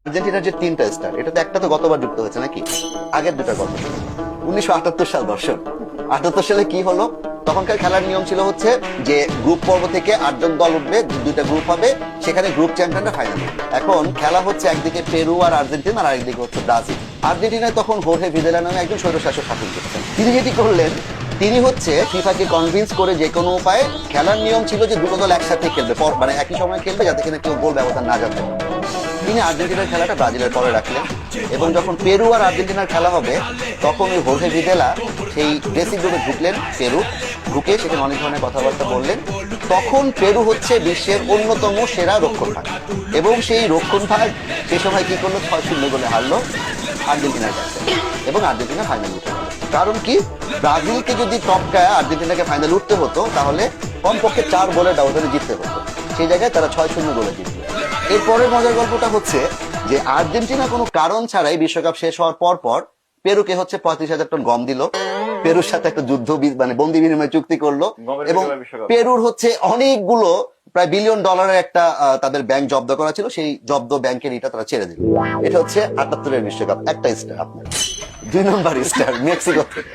আর্জেন্টিনার যে তিনটা স্টার, এটাতে একটা তো গতবার যুক্ত হয়েছে নাকি? আগের দুটা গত 1978 সাল। দর্শক, 78 সালে কি হলো? তখনকার খেলার নিয়ম ছিল হচ্ছে যে গ্রুপ পর্ব থেকে 8 জন দল উঠবে, দুইটা গ্রুপ হবে, সেখানে গ্রুপ চ্যাম্পিয়নরা ফাইনাল। এখন খেলা হচ্ছে একদিকে পেরু আর আর্জেন্টিনা, আর একদিকে হচ্ছে ব্রাজিল। আর্জেন্টিনায় তখন হোর্হে ভিদেলা নামে একজন স্বৈরশাসক শাসন করছেন। তিনি যেটি করলেন, তিনি হচ্ছে ফিফাকে কনভিন্স করে যে কোনো উপায়ে, খেলার নিয়ম ছিল যে দুটো দল একসাথে খেলবে, মানে একই সময় খেলবে, যাতে কিনা কেউ গোল ব্যবধান না জানতে পারে। তিনি আর্জেন্টিনার খেলাটা ব্রাজিলের পরে রাখলেন, এবং যখন পেরু আর আর্জেন্টিনার খেলা হবে তখন ওই হোর্হে ভিদেলা সেই ড্রেসিং রুমে ঢুকলেন। পেরু ঢুকে সেখানে অনেক ধরনের কথাবার্তা বললেন। তখন পেরু হচ্ছে বিশ্বের অন্যতম সেরা রক্ষণভাগ, এবং সেই রক্ষণভাগ সে সময় কি করলো? 6-0 গোলে হারলো আর্জেন্টিনার কাছে, এবং আর্জেন্টিনা ফাইনাল উঠে গেল। কারণ কি, ব্রাজিলকে যদি টপকায় আর্জেন্টিনাকে ফাইনাল উঠতে হতো, তাহলে কমপক্ষে 4 গোলের ব্যবধানে জিততে হতো। সেই জায়গায় তারা 6-0 গোলে জিতল। এরপরের মজার গল্পটা হচ্ছে যে আর্জেন্টিনা কোনো কারণ ছাড়াই বিশ্বকাপ শেষ হওয়ার পর পর পেরুকে হচ্ছে 35,000 টন গম দিল, পেরুর সাথে একটা যুদ্ধ মানে বন্দি বিনিময় চুক্তি করলো, এবং পেরুর হচ্ছে অনেকগুলো প্রায় $1 বিলিয়ন একটা তাদের ব্যাংক জব্দ করা ছিল, সেই জব্দ ব্যাংকের এটা তারা ছেড়ে দিল। এটা হচ্ছে 78-এর বিশ্বকাপ। একটা স্টার আপনার। 2 নম্বর স্টার মেক্সিকো থেকে।